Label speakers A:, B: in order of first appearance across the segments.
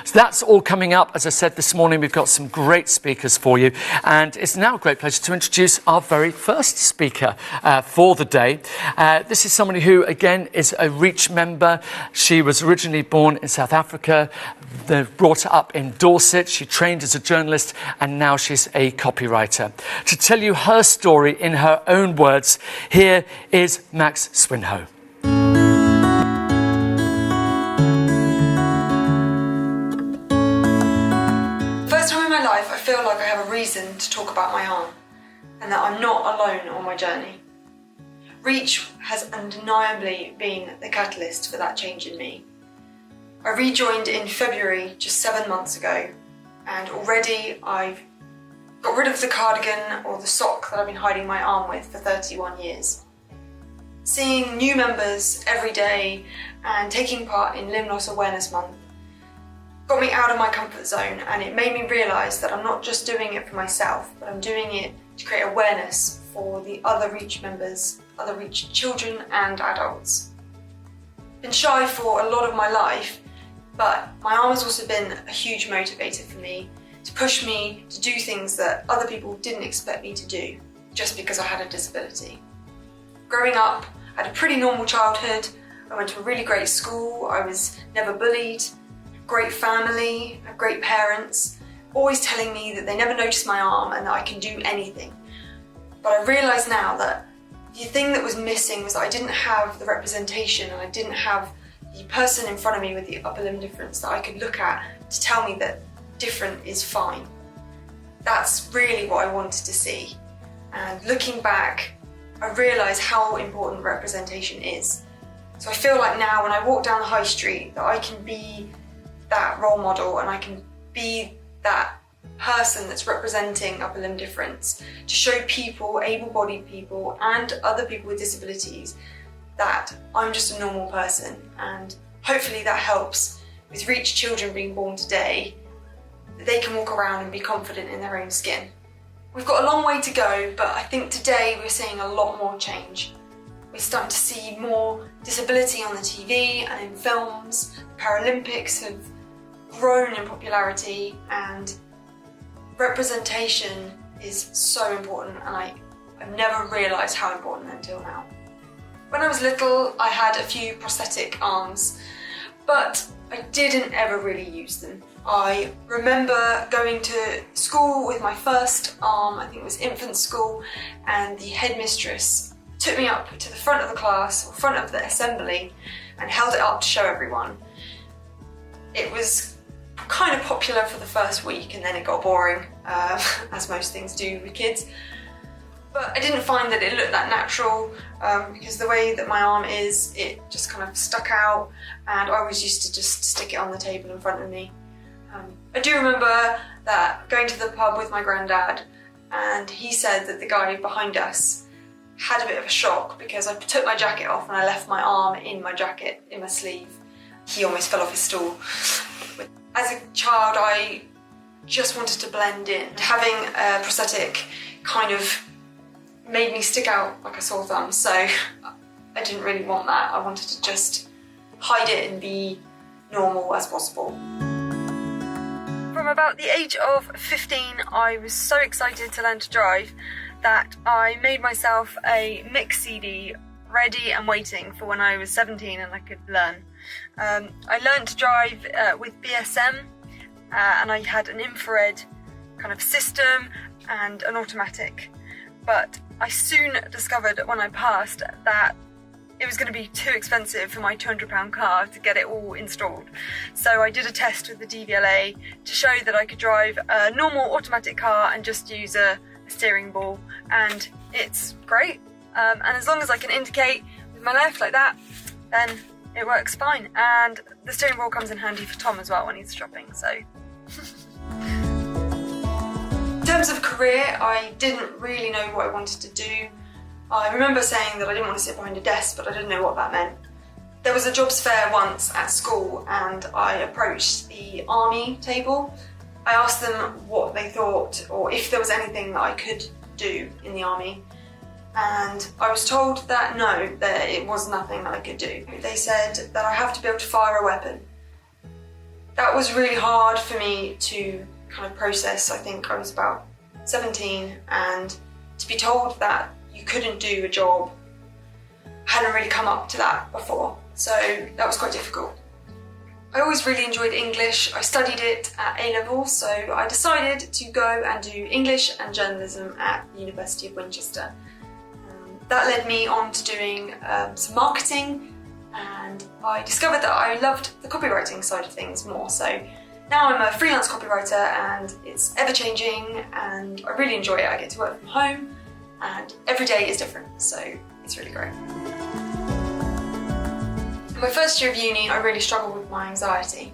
A: So that's all coming up. As I said this morning, we've got some great speakers for you, and it's now a great pleasure to introduce our very first speaker for the day. This is somebody who, again, is a REACH member. She was originally born in South Africa. They brought her up in Dorset. She trained as a journalist, and now she's a copywriter. To tell you her story in her own words, here is Max Swinhoe.
B: First time in my life, I feel like I have a reason to talk about my arm, and that I'm not alone on my journey. REACH has undeniably been the catalyst for that change in me. I rejoined in February, just 7 months ago, and already I've got rid of the cardigan or the sock that I've been hiding my arm with for 31 years. Seeing new members every day and taking part in Limb Loss Awareness Month got me out of my comfort zone, and it made me realise that I'm not just doing it for myself, but I'm doing it to create awareness for the other REACH members, other REACH children and adults. Been shy for a lot of my life, but my arm has also been a huge motivator for me, to push me to do things that other people didn't expect me to do, just because I had a disability. Growing up, I had a pretty normal childhood. I went to a really great school, I was never bullied, great family, great parents, always telling me that they never noticed my arm and that I can do anything. But I realise now that the thing that was missing was that I didn't have the representation, and I didn't have the person in front of me with the upper limb difference that I could look at to tell me that different is fine. That's really what I wanted to see. And looking back, I realise how important representation is. So I feel like now when I walk down the high street that I can be that role model, and I can be that person that's representing upper limb difference to show people, able-bodied people and other people with disabilities, that I'm just a normal person. And hopefully that helps with REACH children being born today, that they can walk around and be confident in their own skin. We've got a long way to go, but I think today we're seeing a lot more change. We're starting to see more disability on the TV and in films. The Paralympics have grown in popularity, and representation is so important, and I've never realised how important until now. When I was little, I had a few prosthetic arms, but I didn't ever really use them. I remember going to school with my first arm, I think it was infant school, and the headmistress took me up to the front of the class, or front of the assembly, and held it up to show everyone. It was kind of popular for the first week, and then it got boring, as most things do with kids. But I didn't find that it looked that natural, because the way that my arm is, it just kind of stuck out, and I always used to just stick it on the table in front of me. I do remember that going to the pub with my granddad, and he said that the guy behind us had a bit of a shock because I took my jacket off and I left my arm in my jacket, in my sleeve. He almost fell off his stool. As a child, I just wanted to blend in. Having a prosthetic kind of made me stick out like a sore thumb, so I didn't really want that. I wanted to just hide it and be normal as possible. From about the age of 15, I was so excited to learn to drive that I made myself a mix CD ready and waiting for when I was 17 and I could learn. I learned to drive with BSM, and I had an infrared kind of system and an automatic, but I soon discovered when I passed that it was going to be too expensive for my £200 car to get it all installed. So I did a test with the DVLA to show that I could drive a normal automatic car and just use a steering ball, and it's great. And as long as I can indicate with my left like that, then it works fine. And the steering wheel comes in handy for Tom as well when he's shopping, so. In terms of career, I didn't really know what I wanted to do. I remember saying that I didn't want to sit behind a desk, but I didn't know what that meant. There was a jobs fair once at school, and I approached the army table. I asked them what they thought, or if there was anything that I could do in the army. And I was told that no, that it was nothing that I could do. They said that I have to be able to fire a weapon. That was really hard for me to kind of process. I think I was about 17, and to be told that you couldn't do a job, I hadn't really come up to that before, so that was quite difficult. I always really enjoyed English. I studied it at A-level, so I decided to go and do English and journalism at the University of Winchester. That led me on to doing some marketing, and I discovered that I loved the copywriting side of things more. So now I'm a freelance copywriter, and it's ever-changing, and I really enjoy it. I get to work from home, and every day is different, so it's really great. In my first year of uni, I really struggled with my anxiety.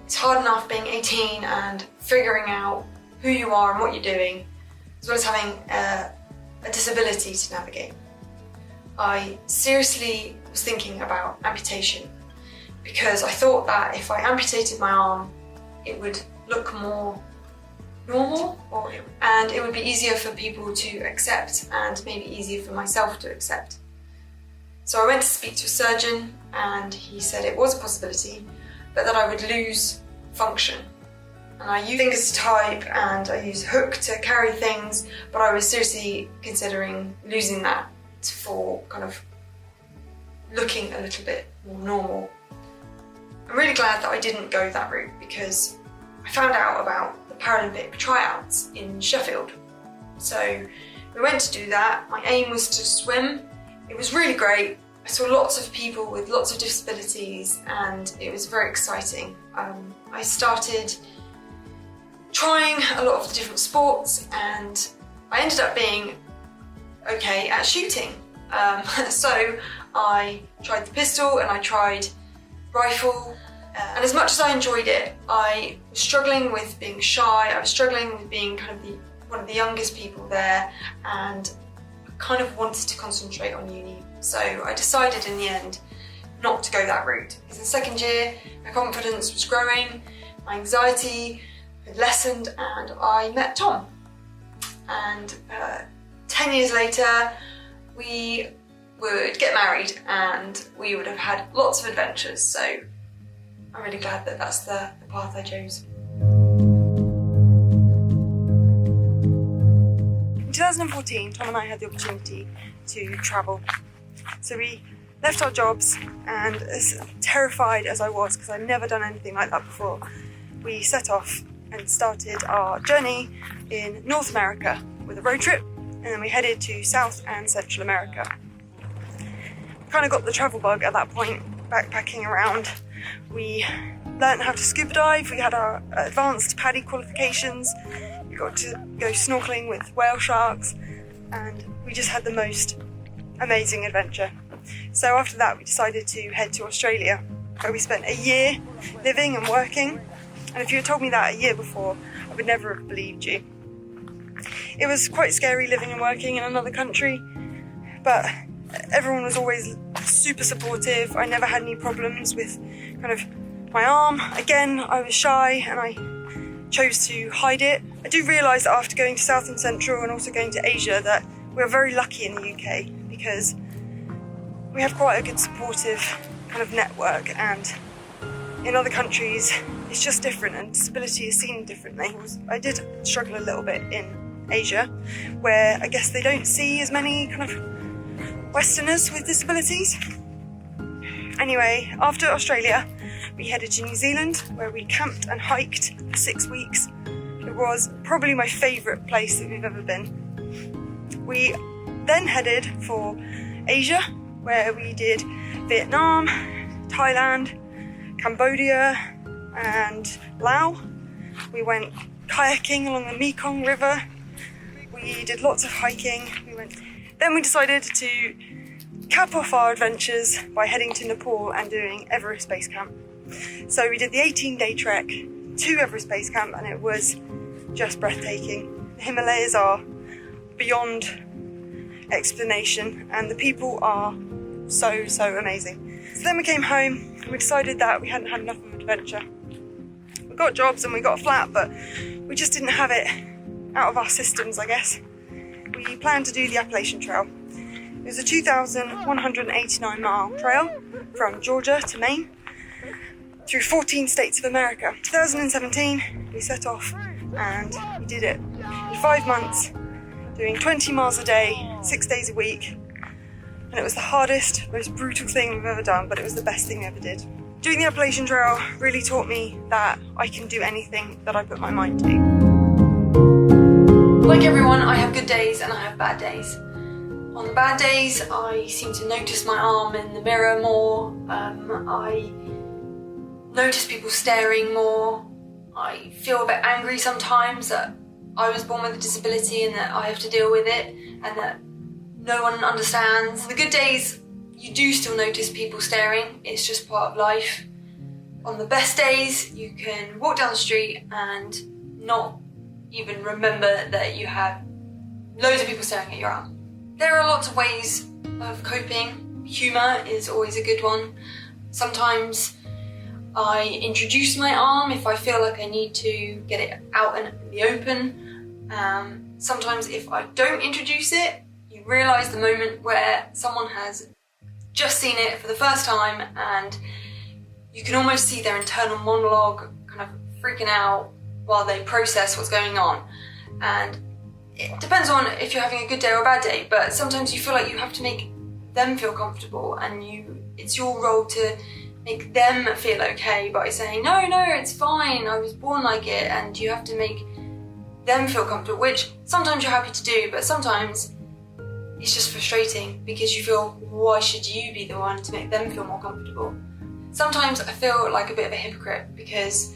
B: It's hard enough being 18 and figuring out who you are and what you're doing, as well as having a disability to navigate. I seriously was thinking about amputation, because I thought that if I amputated my arm, it would look more normal, and it would be easier for people to accept, and maybe easier for myself to accept. So I went to speak to a surgeon, and he said it was a possibility, but that I would lose function. And I use fingers to type, and I use a hook to carry things, but I was seriously considering losing that for kind of looking a little bit more normal. I'm really glad that I didn't go that route, because I found out about the Paralympic Tryouts in Sheffield. So we went to do that. My aim was to swim. It was really great. I saw lots of people with lots of disabilities, and it was very exciting. I started trying a lot of the different sports, and I ended up being okay at shooting. So I tried the pistol and I tried rifle, and as much as I enjoyed it, I was struggling with being shy. I was struggling with being kind of one of the youngest people there, and I kind of wanted to concentrate on uni. So I decided in the end not to go that route, because in second year my confidence was growing, my anxiety had lessened, and I met Tom. And 10 years later we would get married, and we would have had lots of adventures. So I'm really glad that that's the path I chose. In 2014, Tom and I had the opportunity to travel. So we left our jobs, and as terrified as I was, because I'd never done anything like that before, we set off and started our journey in North America with a road trip, and then we headed to South and Central America. We kind of got the travel bug at that point, backpacking around. We learnt how to scuba dive, we had our advanced PADI qualifications, we got to go snorkeling with whale sharks, and we just had the most amazing adventure. So after that we decided to head to Australia, where we spent a year living and working, and if you had told me that a year before, I would never have believed you. It was quite scary living and working in another country, but everyone was always super supportive. I never had any problems with kind of my arm. Again, I was shy and I chose to hide it. I do realise that after going to South and Central and also going to Asia that we're very lucky in the UK, because we have quite a good supportive kind of network, and in other countries it's just different and disability is seen differently. I did struggle a little bit in Asia, where I guess they don't see as many kind of Westerners with disabilities. Anyway, after Australia we headed to New Zealand, where we camped and hiked for 6 weeks. It was probably my favourite place that we've ever been. We then headed for Asia, where we did Vietnam, Thailand, Cambodia and Laos. We went kayaking along the Mekong River. We did lots of hiking. Then we decided to cap off our adventures by heading to Nepal and doing Everest Base Camp. So we did the 18-day trek to Everest Base Camp, and it was just breathtaking. The Himalayas are beyond explanation, and the people are so amazing. So then we came home and we decided that we hadn't had enough of an adventure. We got jobs and we got a flat, but we just didn't have it out of our systems, I guess. We planned to do the Appalachian Trail. It was a 2,189 mile trail from Georgia to Maine. through 14 states of America. 2017, we set off and we did it in 5 months, doing 20 miles a day, 6 days a week. And it was the hardest, most brutal thing we've ever done, but it was the best thing we ever did. Doing the Appalachian Trail really taught me that I can do anything that I put my mind to. Like everyone, I have good days and I have bad days. On the bad days, I seem to notice my arm in the mirror more. I notice people staring more. I feel a bit angry sometimes that I was born with a disability and that I have to deal with it and that no one understands. The good days, you do still notice people staring. It's just part of life. On the best days, you can walk down the street and not even remember that you have loads of people staring at your arm. There are lots of ways of coping. Humour is always a good one. Sometimes I introduce my arm if I feel like I need to get it out in the open. Sometimes if I don't introduce it, you realise the moment where someone has just seen it for the first time and you can almost see their internal monologue kind of freaking out while they process what's going on. And it depends on if you're having a good day or a bad day, but sometimes you feel like you have to make them feel comfortable and it's your role to make them feel okay by saying, no, it's fine, I was born like it, and you have to make them feel comfortable, which sometimes you're happy to do, but sometimes it's just frustrating because you feel, why should you be the one to make them feel more comfortable? Sometimes I feel like a bit of a hypocrite because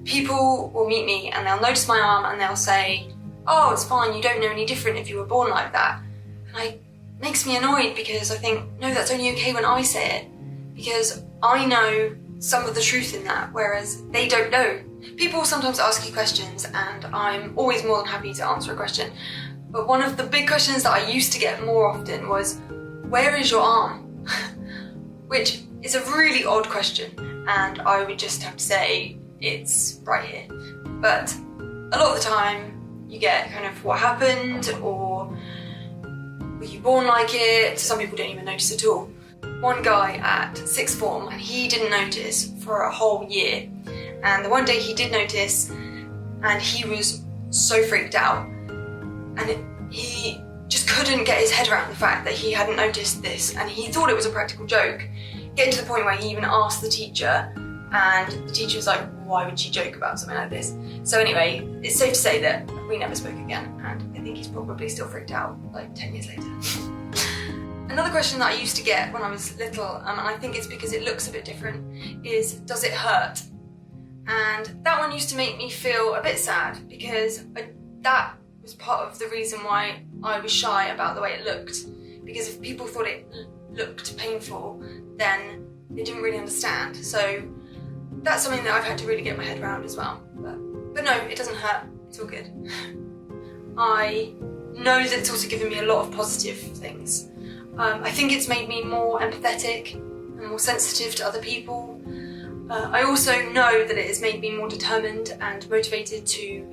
B: people will meet me and they'll notice my arm and they'll say, oh, it's fine, you don't know any different if you were born like that. And it makes me annoyed because I think, no, that's only okay when I say it. Because I know some of the truth in that, whereas they don't know. People sometimes ask you questions and I'm always more than happy to answer a question. But one of the big questions that I used to get more often was, where is your arm? Which is a really odd question. And I would just have to say, it's right here. But a lot of the time, you get kind of what happened, or were you born like it? Some people don't even notice at all. One guy at sixth form, and he didn't notice for a whole year. And the one day he did notice, and he was so freaked out. And he just couldn't get his head around the fact that he hadn't noticed this, and he thought it was a practical joke. Getting to the point where he even asked the teacher, and the teacher was like, why would you joke about something like this? So anyway, it's safe to say that we never spoke again, and I think he's probably still freaked out like 10 years later. Another question that I used to get when I was little, and I think it's because it looks a bit different, is, does it hurt? And that one used to make me feel a bit sad because that was part of the reason why I was shy about the way it looked. Because if people thought it looked painful, then they didn't really understand. So that's something that I've had to really get my head around as well. But no, it doesn't hurt. It's all good. I know that it's also given me a lot of positive things. I think it's made me more empathetic and more sensitive to other people. I also know that it has made me more determined and motivated to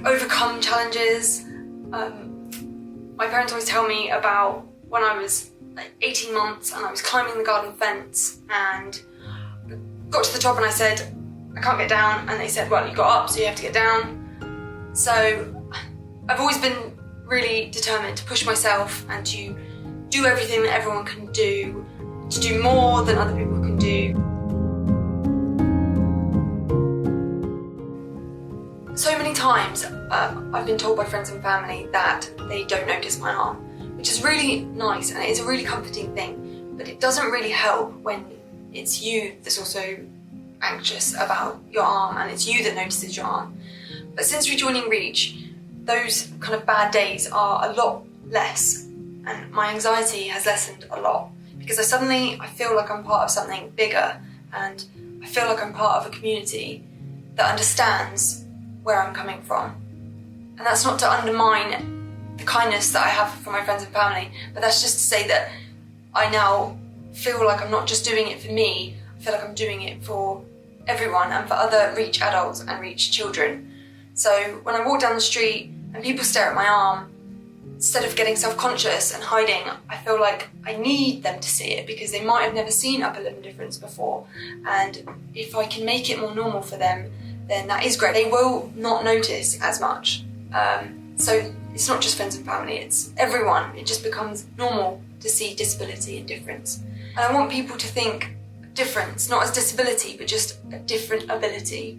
B: overcome challenges. My parents always tell me about when I was like 18 months and I was climbing the garden fence and got to the top and I said, I can't get down, and they said, well, you got up, so you have to get down. So I've always been really determined to push myself and to do everything that everyone can do, to do more than other people can do. So many times I've been told by friends and family that they don't notice my arm, which is really nice and it's a really comforting thing, but it doesn't really help when it's you that's also anxious about your arm and it's you that notices your arm. But since rejoining Reach, those kind of bad days are a lot less and my anxiety has lessened a lot because I feel like I'm part of something bigger and I feel like I'm part of a community that understands where I'm coming from. And that's not to undermine the kindness that I have for my friends and family, but that's just to say that I now feel like I'm not just doing it for me, I feel like I'm doing it for everyone and for other Reach adults and Reach children. So when I walk down the street and people stare at my arm, instead of getting self-conscious and hiding, I feel like I need them to see it because they might have never seen upper limb difference before. And if I can make it more normal for them, then that is great. They will not notice as much. So it's not just friends and family, it's everyone. It just becomes normal to see disability and difference. And I want people to think difference, not as disability, but just a different ability.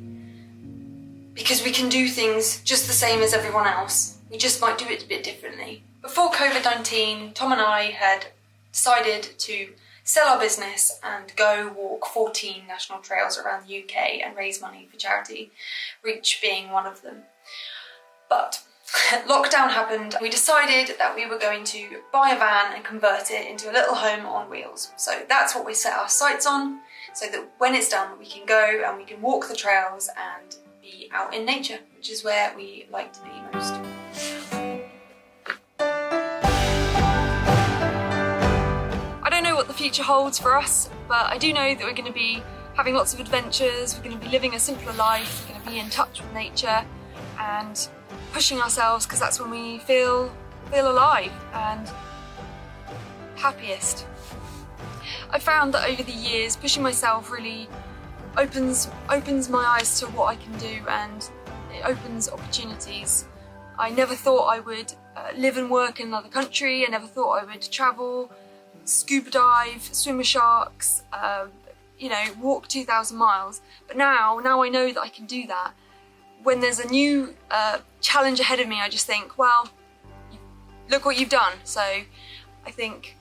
B: Because we can do things just the same as everyone else. We just might do it a bit differently. Before COVID-19, Tom and I had decided to sell our business and go walk 14 national trails around the UK and raise money for charity, Reach being one of them. But lockdown happened. We decided that we were going to buy a van and convert it into a little home on wheels. So that's what we set our sights on, so that when it's done, we can go and we can walk the trails and be out in nature, which is where we like to be most. I don't know what the future holds for us, but I do know that we're going to be having lots of adventures, we're going to be living a simpler life, we're going to be in touch with nature and pushing ourselves, because that's when we feel alive and happiest. I found that over the years, pushing myself really opens my eyes to what I can do, and it opens opportunities. I never thought I would live and work in another country. I never thought I would travel, scuba dive, swim with sharks, walk 2,000 miles. But now I know that I can do that. When there's a new challenge ahead of me, I just think, well, look what you've done. So I think,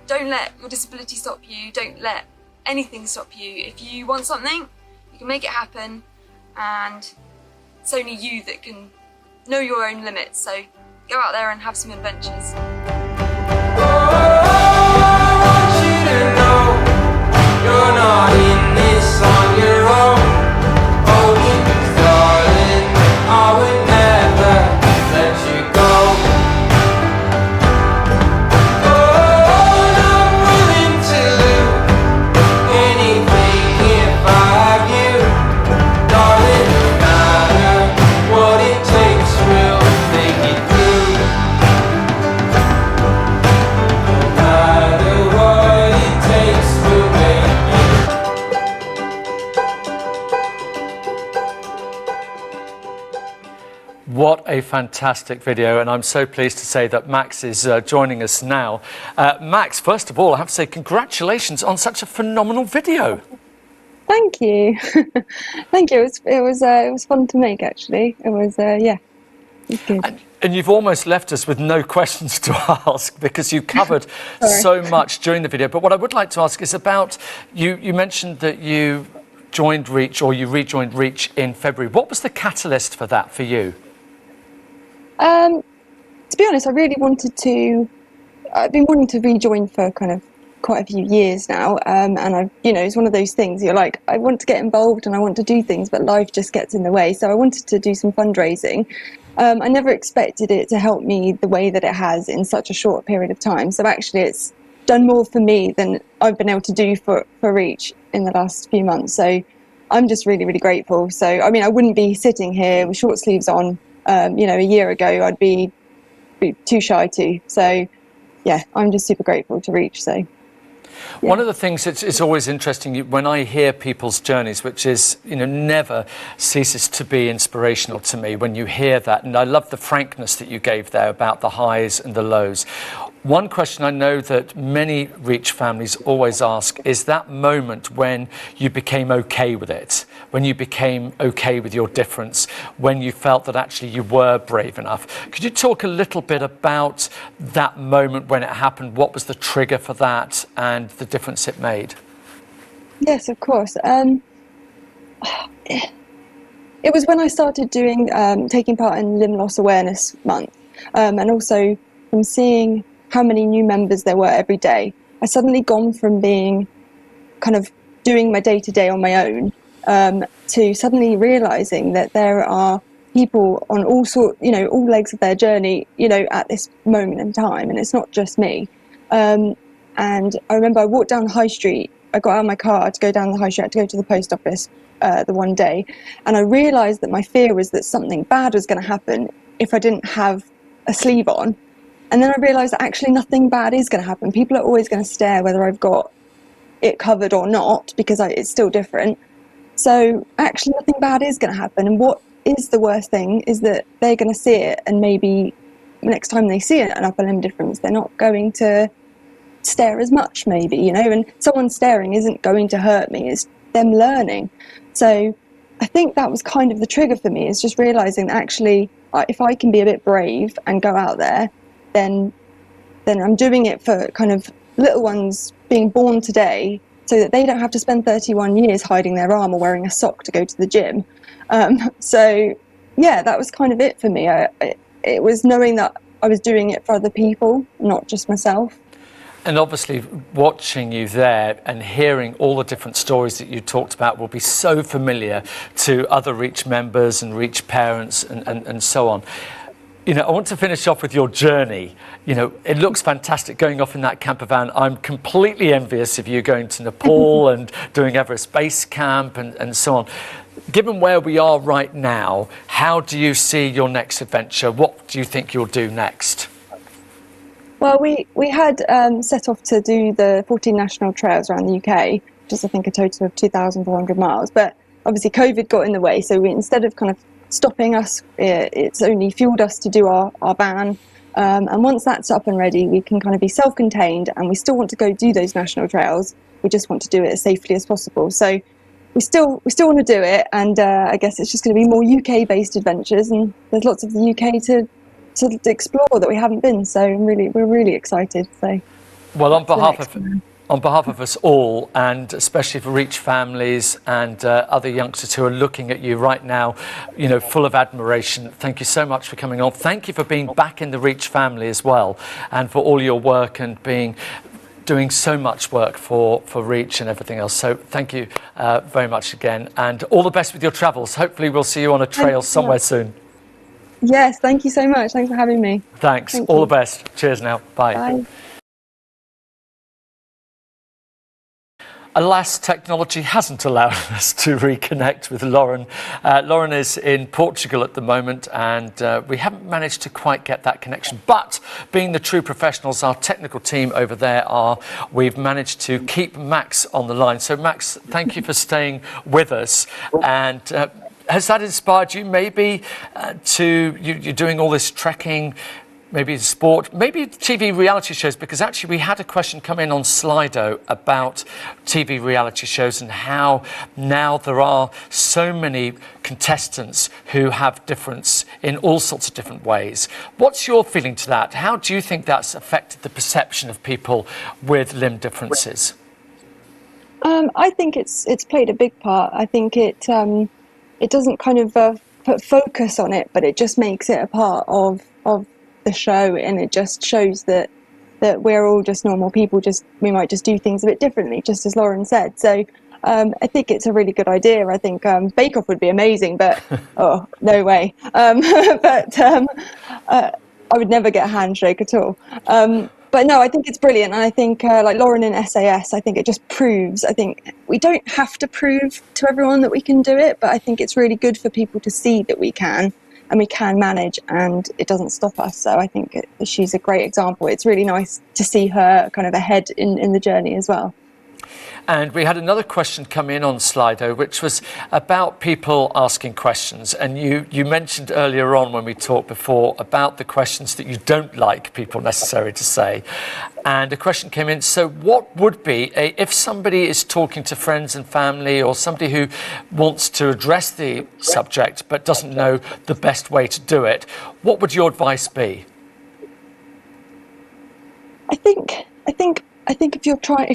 B: don't let your disability stop you, don't let anything stop you. If you want something, you can make it happen, and it's only you that can know your own limits. So go out there and have some adventures.
C: You're not in this on your own. I would never let you go. Oh, I'm willing to do anything if I have you. Darling, no matter what it takes, we'll make it through. No matter what it takes, we'll make it.
A: What a fantastic video, and I'm so pleased to say that Max is joining us now. Max, first of all, I have to say congratulations on such a phenomenal video.
D: Thank you. Thank you. It was fun to make, actually. It was it was good.
A: And you've almost left us with no questions to ask, because you covered so much during the video. But what I would like to ask is about, you mentioned that you joined Reach, or you rejoined Reach in February. What was the catalyst for that for you?
D: To be honest, I really wanted to. I've been wanting to rejoin for kind of quite a few years now, and it's one of those things. You're like, I want to get involved and I want to do things, but life just gets in the way. So I wanted to do some fundraising. I never expected it to help me the way that it has in such a short period of time. So actually, it's done more for me than I've been able to do for Reach in the last few months. So I'm just really, really grateful. So I mean, I wouldn't be sitting here with short sleeves on. A year ago, I'd be too shy to. So, yeah, I'm just super grateful to Reach. So, yeah.
A: One of the things that's always interesting when I hear people's journeys, which is, never ceases to be inspirational to me when you hear that. And I love the frankness that you gave there about the highs and the lows. One question I know that many Reach families always ask is that moment when you became okay with it, when you became okay with your difference, when you felt that actually you were brave enough. Could you talk a little bit about that moment when it happened? What was the trigger for that and the difference it made?
D: Yes, of course. It was when I started taking part in Limb Loss Awareness Month, and also from seeing how many new members there were every day. I suddenly gone from being kind of doing my day-to-day on my own to suddenly realising that there are people on all legs of their journey, at this moment in time, and it's not just me. And I remember I walked down the high street. I got out of my car to go down the high street, to go to the post office the one day, and I realised that my fear was that something bad was going to happen if I didn't have a sleeve on. And then I realised that actually nothing bad is going to happen. People are always going to stare whether I've got it covered or not, because it's still different. So actually nothing bad is going to happen. And what is the worst thing is that they're going to see it, and maybe next time they see an upper limb difference, they're not going to stare as much, maybe, and someone staring isn't going to hurt me. It's them learning. So I think that was kind of the trigger for me, is just realising that actually if I can be a bit brave and go out there, then I'm doing it for kind of little ones being born today, so that they don't have to spend 31 years hiding their arm or wearing a sock to go to the gym. So yeah, that was kind of it for me. It was knowing that I was doing it for other people, not just myself.
A: And obviously watching you there and hearing all the different stories that you talked about will be so familiar to other Reach members and Reach parents and so on. I want to finish off with your journey. It looks fantastic going off in that camper van. I'm completely envious of you going to Nepal and doing Everest Base Camp and so on. Given where we are right now, how do you see your next adventure? What do you think you'll do next?
D: Well, we had set off to do the 14 national trails around the UK, which is I think a total of 2,400 miles. But obviously COVID got in the way, so instead of kind of stopping us, it's only fueled us to do our van. And once that's up and ready, we can kind of be self-contained, and we still want to go do those national trails. We just want to do it as safely as possible. So we still want to do it, and I guess it's just going to be more UK-based adventures, and there's lots of the UK to explore that we haven't been. So we're really excited. So
A: well, on behalf of us all, and especially for Reach families and other youngsters who are looking at you right now, full of admiration, thank you so much for coming on. Thank you for being back in the Reach family as well, and for all your work and doing so much work for Reach and everything else. So thank you very much again, and all the best with your travels. Hopefully we'll see you on a trail somewhere soon.
D: Yes, thank you so much. Thanks for having me.
A: Thanks. All the best. Cheers now. Bye.
D: Bye.
A: Alas, technology hasn't allowed us to reconnect with Lauren. Lauren is in Portugal at the moment, and we haven't managed to quite get that connection. But being the true professionals, our technical team over there we've managed to keep Max on the line. So Max, thank you for staying with us. And has that inspired you maybe you're doing all this trekking, maybe sport, maybe TV reality shows? Because actually we had a question come in on Slido about TV reality shows and how now there are so many contestants who have difference in all sorts of different ways. What's your feeling to that? How do you think that's affected the perception of people with limb differences?
D: I think it's played a big part. I think it doesn't kind of put focus on it, but it just makes it a part of the show, and it just shows that we're all just normal people. We might just do things a bit differently, just as Lauren said. So I think it's a really good idea. I think Bake Off would be amazing, but oh, no way. But I would never get a handshake at all. But no, I think it's brilliant. And I think like Lauren in SAS, I think it just proves, I think we don't have to prove to everyone that we can do it, but I think it's really good for people to see that we can, and we can manage, and it doesn't stop us. So I think she's a great example. It's really nice to see her kind of ahead in the journey as well.
A: And we had another question come in on Slido, which was about people asking questions. And you mentioned earlier on when we talked before about the questions that you don't like people necessarily to say. And a question came in, so what would be, if somebody is talking to friends and family, or somebody who wants to address the subject but doesn't know the best way to do it, what would your advice be?
D: I think if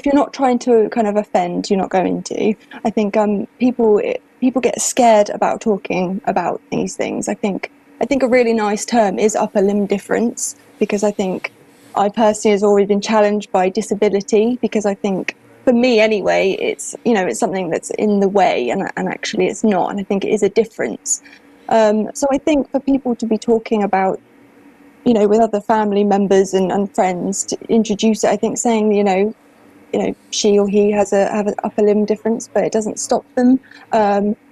D: you're not trying to kind of offend, you're not going to. I think people get scared about talking about these things. I think a really nice term is upper limb difference, because I think I personally has always been challenged by disability, because I think for me anyway, it's something that's in the way, and actually it's not, and I think it is a difference. So I think for people to be talking about, with other family members and friends, to introduce it, I think saying, she or he have an upper limb difference, but it doesn't stop them,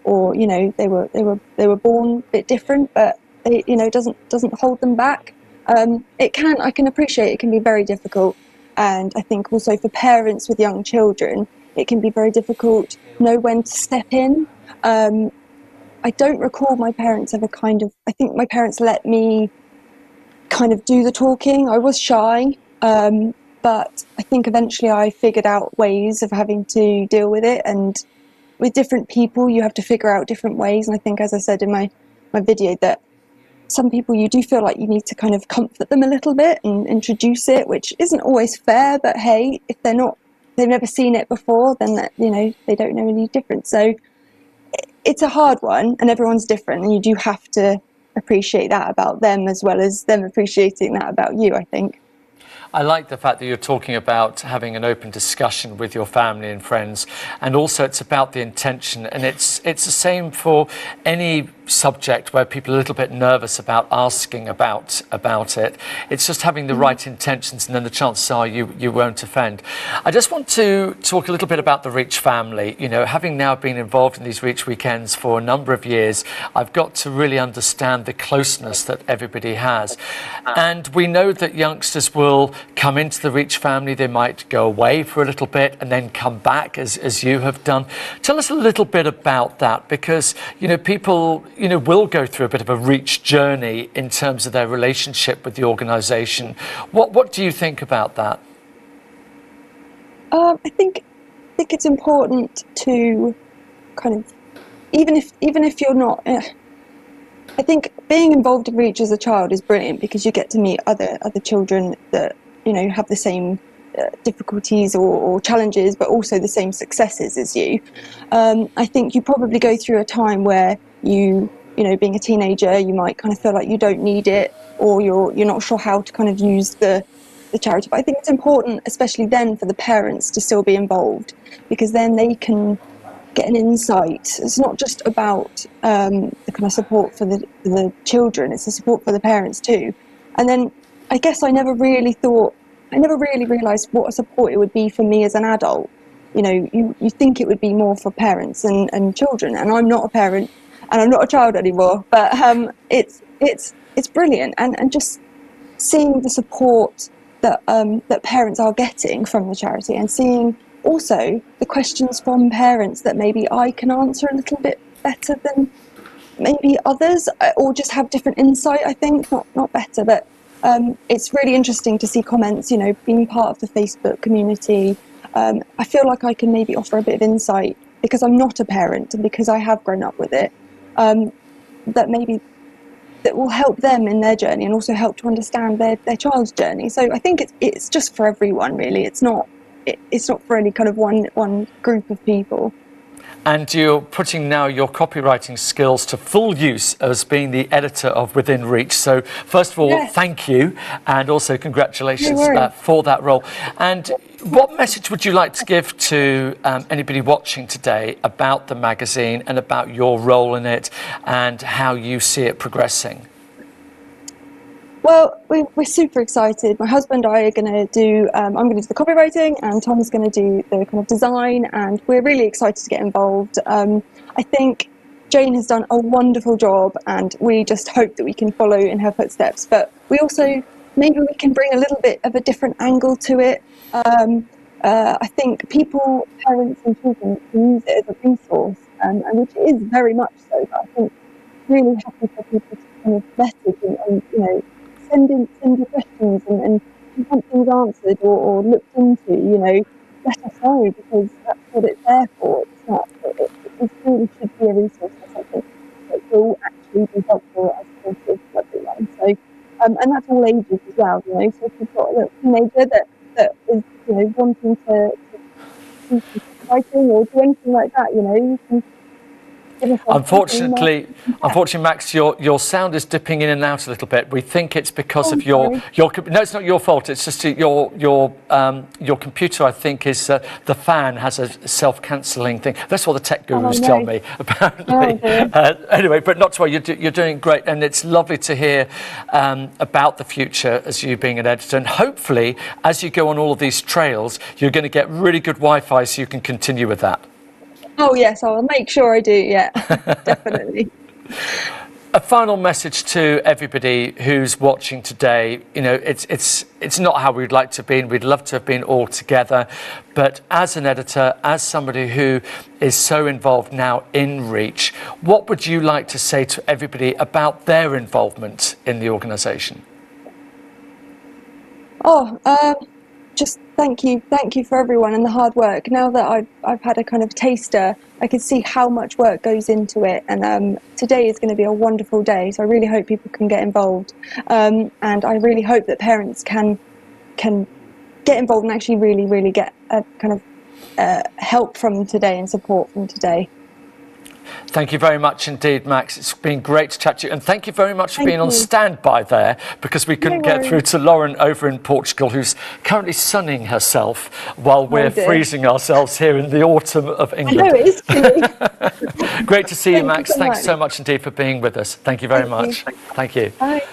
D: or they were born a bit different, but it doesn't hold them back. I can appreciate it can be very difficult. And I think also for parents with young children, it can be very difficult to know when to step in. I don't recall my parents ever I think my parents let me kind of do the talking. I was shy, but I think eventually I figured out ways of having to deal with it. And with different people, you have to figure out different ways. And I think, as I said in my video, that some people you do feel like you need to kind of comfort them a little bit and introduce it, which isn't always fair. But hey, if they've never seen it before, then they don't know any different. So it's a hard one, and everyone's different, and you do have to appreciate that about them as well as them appreciating that about you, I think.
A: I like the fact that you're talking about having an open discussion with your family and friends, and also it's about the intention, and it's the same for any subject where people are a little bit nervous about asking about it. It's just having the right intentions, and then the chances are you won't offend. I just want to talk a little bit about the Reach family. You know, having now been involved in these Reach weekends for a number of years, I've got to really understand the closeness that everybody has. And we know that youngsters will come into the Reach family, they might go away for a little bit and then come back as you have done. Tell us a little bit about that, because people will go through a bit of a Reach journey in terms of their relationship with the organisation. What do you think about that?
D: I think it's important to kind of, even if you're not, I think being involved in Reach as a child is brilliant, because you get to meet other children that have the same difficulties or challenges, but also the same successes as you. I think you probably go through a time where being a teenager, you might kind of feel like you don't need it, or you're not sure how to kind of use the charity. But I think it's important, especially then, for the parents to still be involved, because then they can get an insight. It's not just about the kind of support for the children, it's the support for the parents too. And then I guess I never really realised what a support it would be for me as an adult. You think it would be more for parents and children, and I'm not a parent and I'm not a child anymore, but it's brilliant, and just seeing the support that parents are getting from the charity, and seeing also the questions from parents that maybe I can answer a little bit better than maybe others, or just have different insight. I think not better, but it's really interesting to see comments, being part of the Facebook community. I feel like I can maybe offer a bit of insight, because I'm not a parent and because I have grown up with it, that will help them in their journey, and also help to understand their child's journey. So I think it's just for everyone, really. It's not for any kind of one group of people.
A: And you're putting now your copywriting skills to full use as being the editor of Within Reach. So first of all,
D: Yes.
A: Thank you, and also congratulations
D: No worries.
A: for that role. And what message would you like to give to anybody watching today about the magazine and about your role in it and how you see it progressing?
D: Well, we're super excited. My husband and I are going to do, I'm going to do the copywriting, and Tom's going to do the kind of design, and we're really excited to get involved. I think Jane has done a wonderful job, and we just hope that we can follow in her footsteps. But we also, maybe we can bring a little bit of a different angle to it. I think parents and children can use it as a resource, and which it is very much so. But I think it's really happy for people to kind of message and send your questions, and if you want things answered or looked into, let us know, because that's what it's there for. It's not, it really should be a resource for something that will actually be helpful as supportive for everyone. So, and that's all ages as well, So if you've got a little teenager that is, wanting to do some writing or do anything like that, you can.
A: Unfortunately, Max, your sound is dipping in and out a little bit. We think it's because of your. No, it's not your fault. It's just your computer. I think is the fan has a self-cancelling thing. That's what the tech gurus tell me. Apparently, anyway, but not to worry. You're doing great, and it's lovely to hear about the future as you being an editor. And hopefully, as you go on all of these trails, you're going to get really good Wi-Fi, so you can continue with that.
D: Oh yes, I'll make sure I do. Yeah, definitely.
A: A final message to everybody who's watching today. You know, it's not how we'd like to be, and we'd love to have been all together. But as an editor, as somebody who is so involved now in Reach, what would you like to say to everybody about their involvement in the organisation?
D: Just thank you for everyone and the hard work. Now that I've had a kind of taster, I can see how much work goes into it, and today is going to be a wonderful day, so I really hope people can get involved, and I really hope that parents can get involved and actually really get a kind of help from today and support from today.
A: Thank you very much indeed, Max. It's been great to chat to you. And thank you very much for being on standby there, because we couldn't get through to Lauren over in Portugal, who's currently sunning herself while we're freezing ourselves here in the autumn of England.
D: I know, it is chilly.
A: Great to see you, Max. Thanks so much indeed for being with us. Thank you very much. Thank you.
D: Bye.